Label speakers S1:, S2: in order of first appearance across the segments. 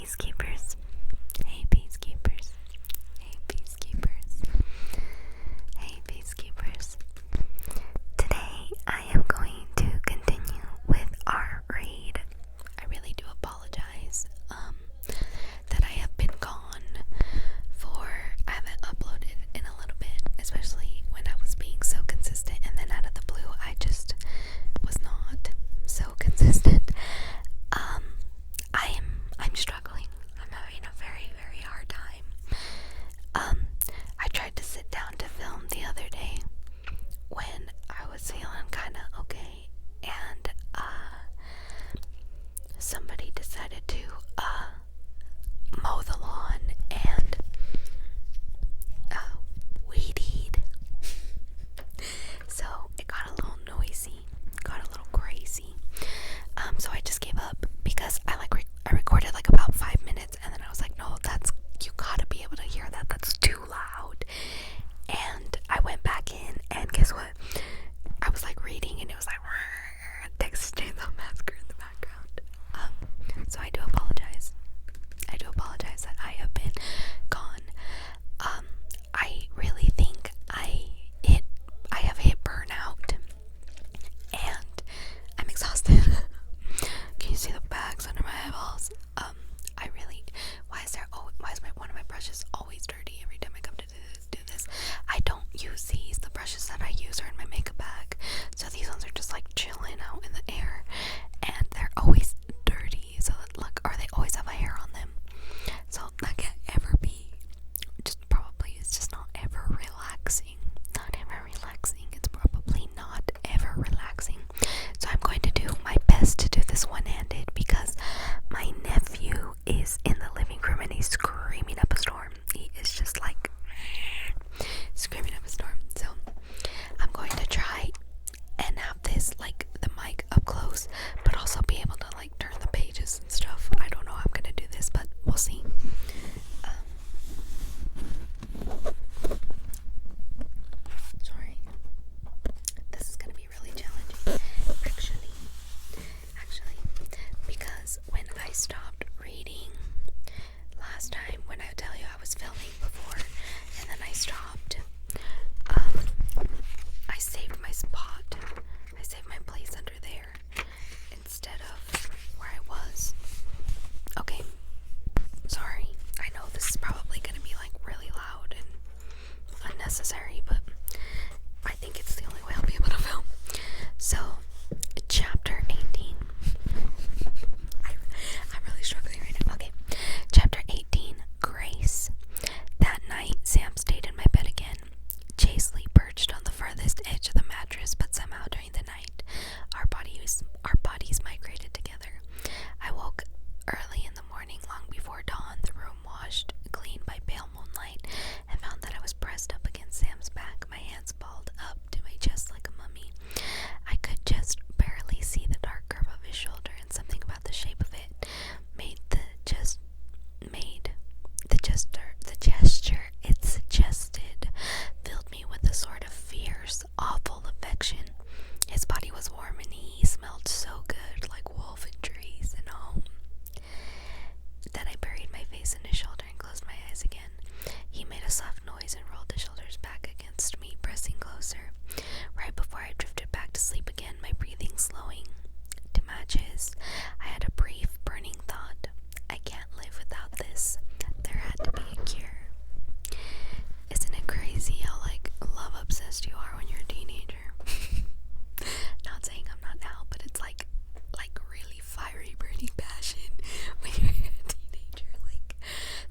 S1: peacekeepers. Hey, peacekeepers. Hey, peacekeepers. Hey, peacekeepers. Today, I am going to continue with our read. I really do apologize that I have been gone I haven't uploaded in a little bit, especially when I was being so consistent, and then out of the blue, I just was not so consistent. I'm struggling. I'm having a very, very hard time. I tried to sit down to film the other day when I was feeling kind of okay, and somebody decided to mow the lawn and weed eat. So it got a little noisy, got a little crazy. So I just gave up because I recorded like about 5 minutes, and then I was like, no, you gotta be able to hear that. That's too loud. And I went back in, and guess what? I was like reading, and it was like Texas Chainsaw Massacre in the background. So I do apologize. I do apologize that I have been gone. I really think I have hit burnout, and I'm exhausted. Can you see the bags under my eyeballs? Why is one of my brushes always dirty every time I come to do this? I don't use these. The brushes that I use are in my makeup bag, so these ones are just like chilling out in the air, and they're always dirty. So or they always have my hair on them. So that can't ever be. It's just not ever relaxing. Not ever relaxing. It's probably not ever relaxing. So I'm going to do my best to do this one-handed because my nephew is in the living room and he's screaming up a storm. He is just like screaming up a storm. So I'm going to try and have this like the mic up close, but also be able to like turn the pages and stuff. I don't know how I'm gonna do this, but we'll see. Sorry, this is gonna be really challenging. Actually, because when I stopped reading last time, when I tell you I was filming before, and then I stopped, I saved my spot. I saved my place under there instead of where I was. Okay, sorry. I know this is probably gonna be like really loud and unnecessary, but I think it's the only way I'll be able to film. So, chapter 18. I'm really struggling right now. Okay, chapter 18, Grace. That night, Sam stayed in my bed again. Chastely perched on the furthest edge of the mattress, but somehow during the night, our bodies migrated together. I woke early in the morning, long before dawn, the room washed clean by pale moonlight, and found that I was pressed up against Sam's back, my hands balled up to my chest like a mummy. I could just barely see the dark curve of his shoulder, and something about the shape of it the gesture it suggested filled me with a sort of fierce, awful affection. His body was warm and he smelled so good, like wolf and trees and home. Then I buried my face in his shoulder and closed my eyes again. He made a soft noise and rolled his shoulders back against me, pressing closer. Right before I drifted back to sleep again, my breathing slowing to match his, I had a brief, burning thought. I can't live without this. There had to be a cure. Isn't it crazy how love obsessed you are when you're a teenager? Not saying I'm not now, but it's like really fiery, burning passion when you're a teenager.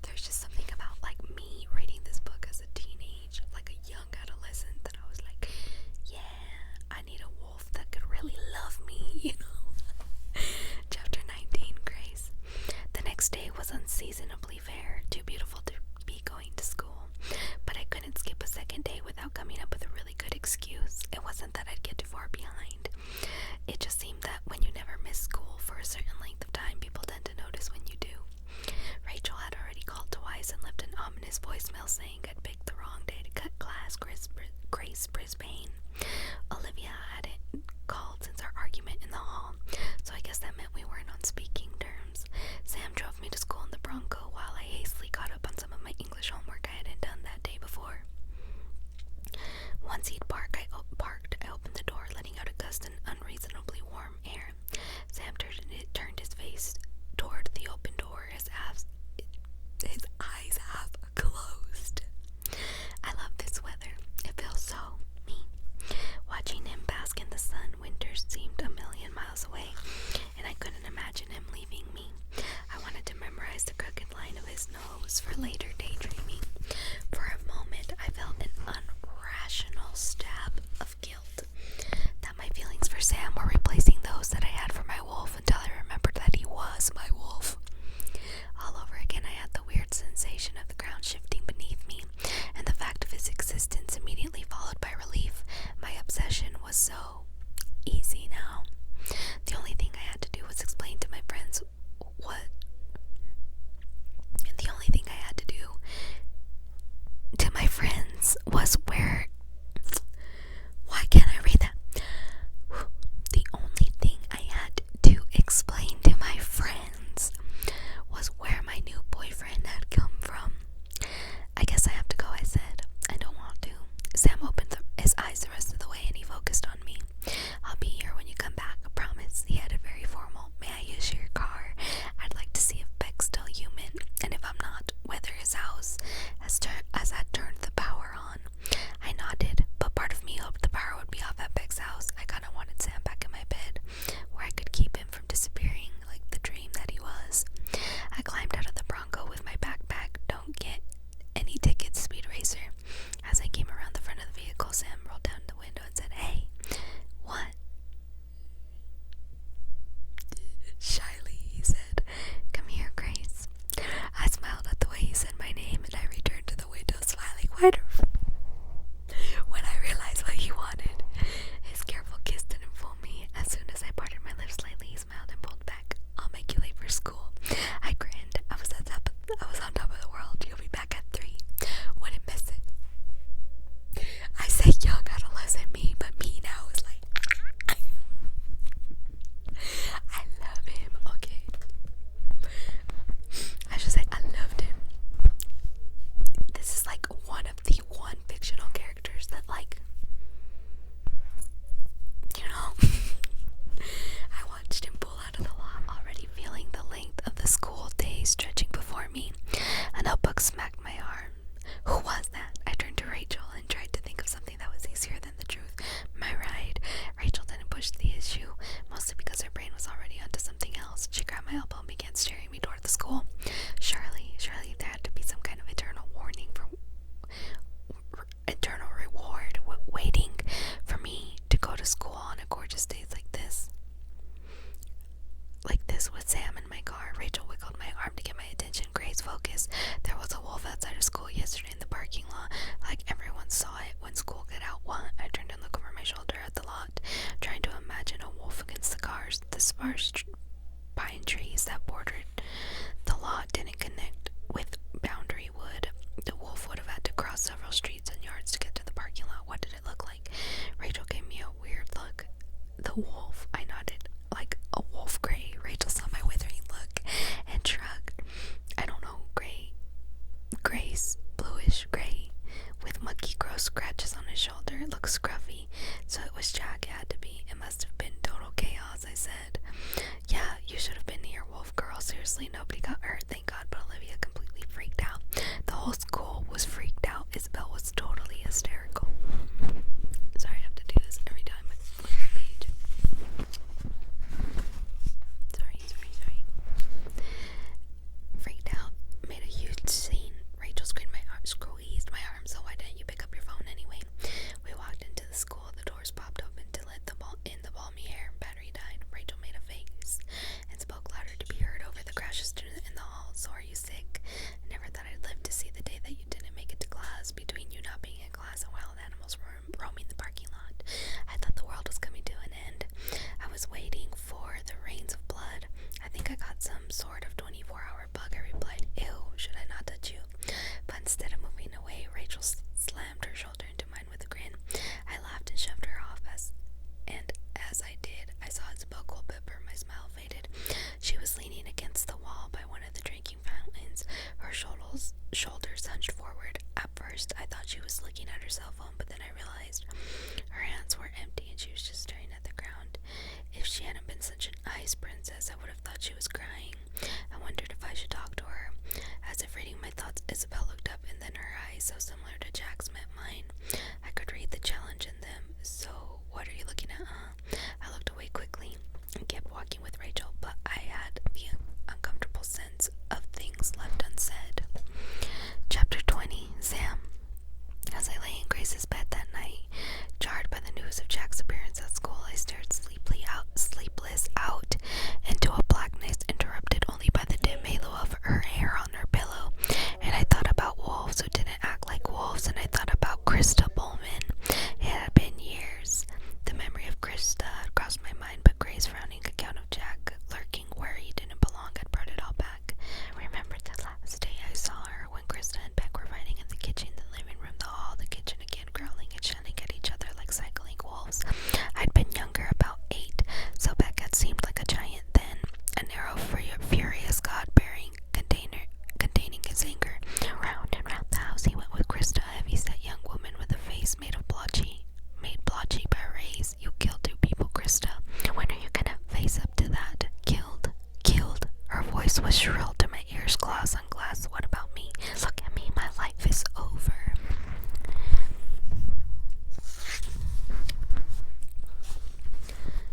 S1: There's just something about me reading this book as a teenage, like a young adolescent, that I was like, yeah, I need a wolf that could really love me, Chapter 19, Grace. The next day was unseasonably fair, too beautiful to be going to school, but I couldn't skip a second day without coming up with a really good excuse. It wasn't that I'd get too far behind. It just seemed that when you never miss school for a certain length of time, people tend to notice when you do. Rachel had already called twice and left an ominous voicemail saying I'd picked the wrong day to cut class. Grace Brisbane. Olivia hadn't called since our argument in the hall, so I guess that meant we weren't on speaking terms. Sam drove me to school in the school. I grinned. I was on top of the world. You'll be back at 3. Wouldn't miss it. I say young adolescent me, but me now is like, I love him. Okay. I should say I loved him. This is like one of the one fictional characters that, like, you know, I watched him pull out of the lot, already feeling the length of the school day stretching before me. A notebook smacked my arm. Who was that? I turned to Rachel and tried to think of something that was easier than the truth. My ride. Rachel didn't push the issue, mostly because her brain was already onto something else. She grabbed my elbow and began steering me toward the school. Surely there had to be some kind of eternal warning for eternal reward waiting for me to go to school on a gorgeous day like this. Like this with Sam in my car. Rachel wiggled my arm to get my attention. Grace focused. There was a wolf outside of school yesterday in the parking lot. Like everyone saw it when school got out. What? I turned and looked over my shoulder at the lot, trying to imagine a wolf against the cars. The sparse pine trees that bordered the lot didn't connect with boundary wood. The wolf would have had to cross several streets and yards to get to the parking lot. What did it look like? Rachel gave me a weird look. The wolf, I nodded. Like a wolf gray. Rachel saw my withering look and shrugged. I don't know, grayish, bluish gray, with mucky gross scratches on his shoulder. It looked scruffy, so it was Jack. It had to be. It must have been total chaos, I said. Yeah, you should have been here, wolf girl. Seriously, nobody got hurt, thank God, but Olivia completely freaked out. The whole school was freaked out. Isabel was totally hysterical. Sorry, I have to do this every time I flip the page. Sorry. Freaked out, made a huge scene. Rachel squeezed my arm, so why didn't you pick up your phone anyway? We walked into the school. The doors popped open to let in the balmy air. Battery died. Rachel made a face and spoke louder to be heard over the crashes in the hall. So are you sick? I never thought I'd live to see the day that you didn't make it to class. Between you not being in class and wild animals roaming the parking lot, I thought the world was coming to an end. I was waiting for the rains of blood. I think I got some sort of 24-hour bug. I replied, ew, should I not touch you? But instead of moving away, Rachel slammed her shoulder into mine with a grin. I laughed and shoved her off as I did, I saw Isabel Culpepper. My smile faded. She was leaning against the wall by one of the drinking fountains, her shoulders hunched forward. At first, I thought she was looking at her cell phone, but then I realized her hands were empty and she was just staring at the ground. If she hadn't been such an ice princess, I would have thought she was crying. I wondered if I should talk to her. As if reading my thoughts, Isabel looked up, and then her eyes, so similar to Jack's, met mine. I could read the challenge in them. So, what are you looking at, huh? I looked away quickly and kept walking with Rachel, but I had the uncomfortable sense of things left unsaid. Chapter 20. Sam. As I lay in Grace's bed that night, jarred by the news of Jack's appearance at school, I stared sleepless out into a blackness interrupted only by the dim halo of her hair on her pillow. And I thought about wolves who didn't act like wolves, and I thought about Krista Bowman. It had been years. The memory of Krista had crossed my mind, but Grace's frowning account of Jack lurking where he didn't belong had brought it all back. I remembered the last day I saw her, when Krista and Beck were fighting in the kitchen, the living room, the hall, the kitchen again, growling and shouting at each other like cycling wolves. I'd been younger, about 8, so Beck had seemed like a giant then, a narrow, furious god-bearing containing his anger. Round and round the house he went with Krista, a heavy-set young woman with a face made blotchy by rays. You killed 2 people, Krista. When are you gonna face up to that? Killed. Her voice was shrill to my ears, glass on glass. What about me? Look at me, my life is over.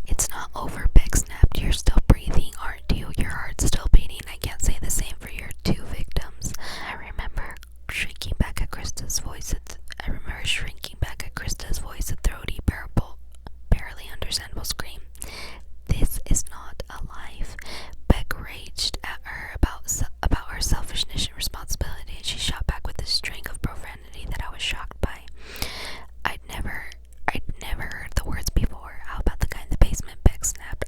S1: It's not over, Beck snapped. You're still breathing, aren't you? Your heart's still beating. I can't say the same for your 2 victims. I remember shrinking back at Krista's voice, a throaty, barely understandable scream. This is not a life. Beck raged at her about her selfishness and responsibility, and she shot back with a string of profanity that I was shocked by. I'd never heard the words before. How about the guy in the basement? Beck snapped.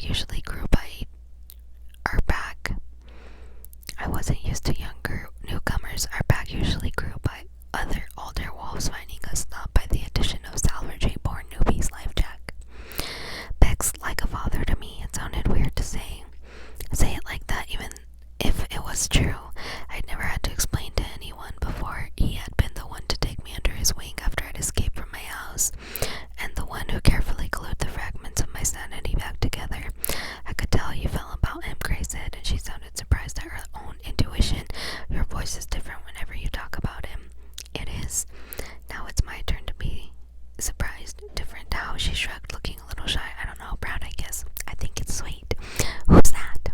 S1: usually grew by our back. I wasn't used to younger newcomers. Our pack usually grew by other older wolves finding us, not by the addition of salvage-born newbies like Jack. Beck's like a father to me. It sounded weird to say it like that, even if it was true. I'd never had to explain to anyone before. He had been the one to take me under his wing after I'd escaped from my house, and the one who carefully glued the fragments of my sanity back together. I could tell you felt about him, Grace said, and she sounded surprised at her own intuition. Your voice is different whenever you talk about him. It is. Now it's my turn to be surprised. Different how? She shrugged, looking a little shy. I don't know, proud, I guess. I think it's sweet. Who's that?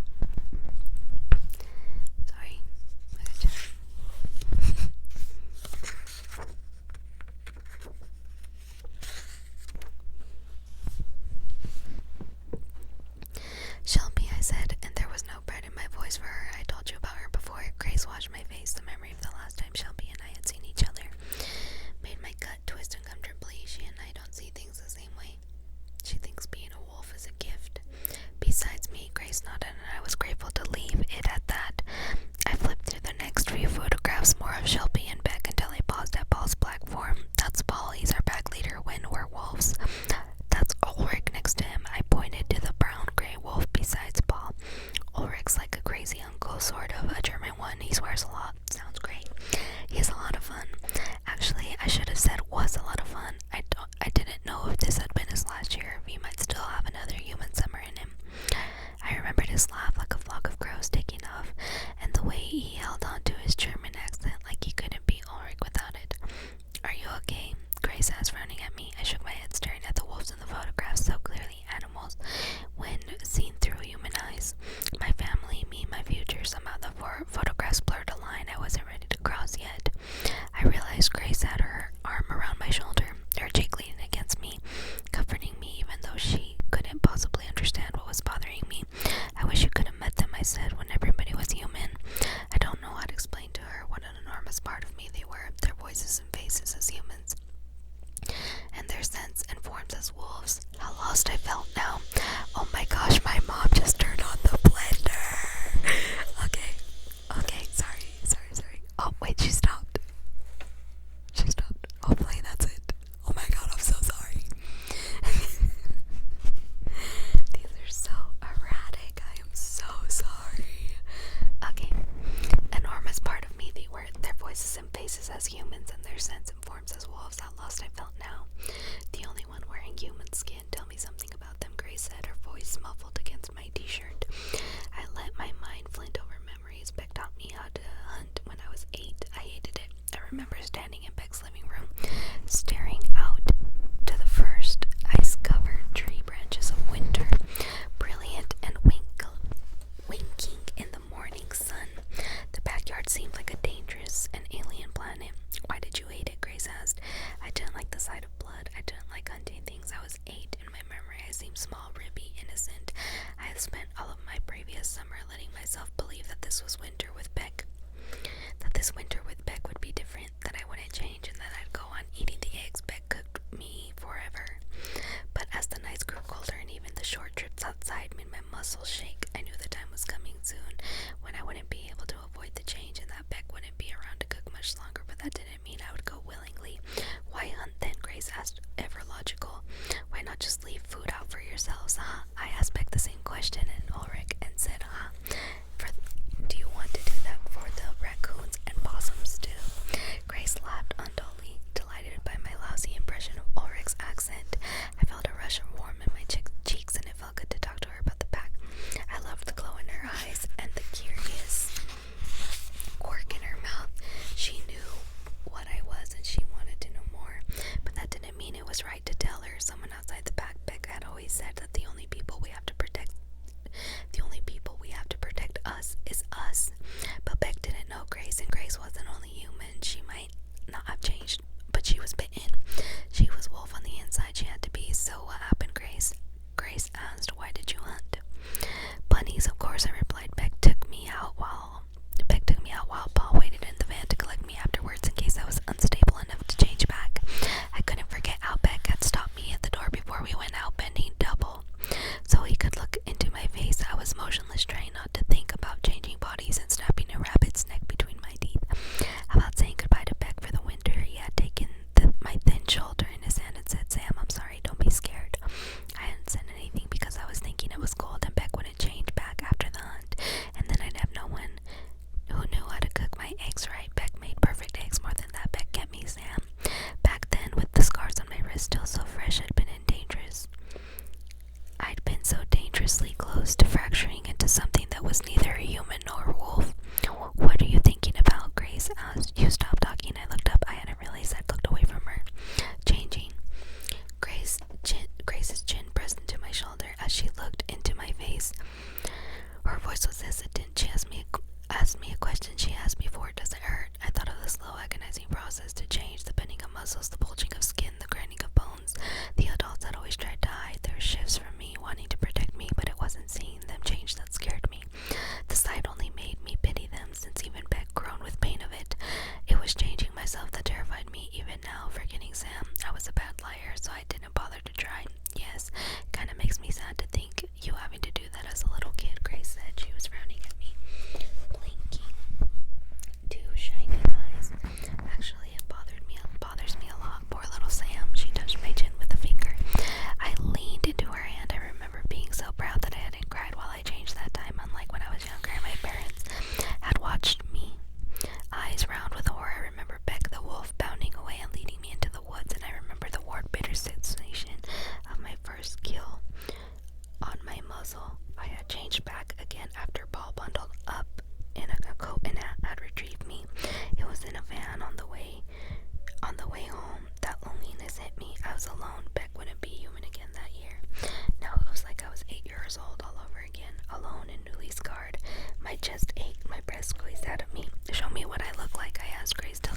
S1: Sorry. Shelby, I said, and there was no pride in my voice for her. I told you about her before. Grace washed my face. The memory of the last time Shelby and I had seen each other made my gut twist uncomfortably. She and I don't see things the same way. She thinks being a wolf is a gift. Besides me, Grace nodded, and I was grateful to leave it at that. I flipped through the next few photographs, more of Shelby and Beck, until I paused at Paul's black form. That's Paul. He's our pack leader when we're wolves. That's Ulrich next to him. I pointed to the brown-gray wolf besides Paul. Ulrich's like a crazy uncle, sort of, a German one. He swears a lot. Sounds great. He has a lot of fun. Actually, I should have said was a lot of fun. I didn't know if this had been his last year, if he might still have another human summer in him. I remembered his laugh like a flock of crows taking off, and the way he held on to his German accent like he couldn't be Ulrich without it. Are you okay? Grace asked, frowning at me. I shook my head, staring at the wolves in the photographs, so clearly animals when seen through human eyes. My family, me, my future. Somehow the photographs blurred a line I wasn't ready to cross yet. I realized Grace had her arm around my shoulder, her cheek leaning against me, comforting me even though she couldn't possibly understand what was bothering me. I wish you could have met them, I said, when everybody was human. I don't know how to explain to her what an enormous part of me they were, their voices and faces as humans, and their scents and forms as wolves. How lost I felt now. Oh my gosh, my mom just turned on the blender. Okay, sorry. Oh, wait, she stopped. Hopefully that's it. Oh my god, I'm so sorry. These are so erratic. I am so sorry. Okay. Enormous part of me they were, their voices and faces as humans, and their scents and forms as wolves. How lost I felt now. The only one wearing human skin. Tell me something about them, Grace said, her voice muffled against my t-shirt. I let my mind flint over memories. Beck taught me how to hunt when I was 8. I hated it. I remember standing in Beck's living room, staring out to the first ice-covered tree branches of winter, brilliant and winking in the morning sun. The backyard seemed like a dangerous and alien planet. Why did you hate it? Grace asked. I didn't like the sight of blood. I didn't like hunting things. I was 8. In my memory, I seemed small, ribby, innocent. I had spent all of my previous summer letting myself believe that this was winter with Beck. That this winter with Beck would be different, that I wouldn't change, and that I'd go on eating the eggs Beck cooked me forever. But as the nights grew colder and even the short trips outside made my muscles shake, I knew the time was coming soon when I wouldn't be able to avoid the change and that Beck wouldn't be around to cook much longer, but that didn't mean I would go willingly. Why hunt then? Grace asked, ever logical. Why not just leave food out for yourselves, huh? I asked Beck the same question and Ulrich and said, huh? Do you want to do that for the raccoons and possums too? Grace laughed undully, delighted by my lousy impression of Ulrich's accent. I felt a rush of warmth in my cheeks, and it felt good to talk to her about the pack. I loved the glow in her eyes and the curious quirk in her mouth. She knew what I was, and she wanted to know more. But that didn't mean it was right to tell her. Someone outside the pack, Beck had always said that the only people we have to protect us is us. But Beck didn't know Grace, and Grace wasn't only human. motionless, trying not to think about changing bodies and snapping a rabbit's neck between my teeth. About saying goodbye to Beck for the winter, he had taken my thin shoulder in his hand and said, "Sam, I'm sorry, don't be scared." I hadn't said anything because I was thinking it was cold and Beck wouldn't change back after the hunt, and then I'd have no one who knew how to cook my eggs right. Beck made perfect eggs. More than that, Beck kept me, Sam. Back then, with the scars on my wrist still so fresh, I'd been so dangerously close to fracturing into something that was neither a human nor a wolf. "What are you thinking about, Grace?" asked. "You stopped talking." I looked up. I hadn't realized I'd looked away from her. "Changing." Grace's chin pressed into my shoulder as she looked into my face. Her voice was hesitant. She asked me a question she asked before. "Does it hurt?" I thought of the slow, agonizing process to change, the bending of muscles, the bulging of skin, the grinding of bones. The adults had always tried to hide their shifts from me, wanting to protect me, but it wasn't seeing them change that scared me. The sight only made me pity them, since even Beck groaned with pain of it. It was changing myself that terrified me. Even now, forgetting Sam, I was a bad liar, so I didn't bother to try. "Yes, kinda makes me sad to think you having to do that as a little kid," Grace said. She was frowning at me, blinking two shining eyes. "Actually, it bothers me a lot. Poor little Sam." She touched my chin with a finger. I leaned into her hand. I remember being so proud that I hadn't cried while I changed that time, unlike when I was younger and my parents had watched me, eyes round with horror. I remember Beck the wolf bounding away and leading me into the woods, and I remember the bitter sensation of my first kill on my muzzle. I had changed back again after Paul bundled up in a coat and hat had retrieved me. It was in a van on the way home. That loneliness hit me. I was alone. Beck wouldn't be human again that year. Now it was like I was 8 years old all over again, alone and newly scarred. My chest ached, my breath squeezed out of me. "Show me what I look like," I asked Grace. "Tell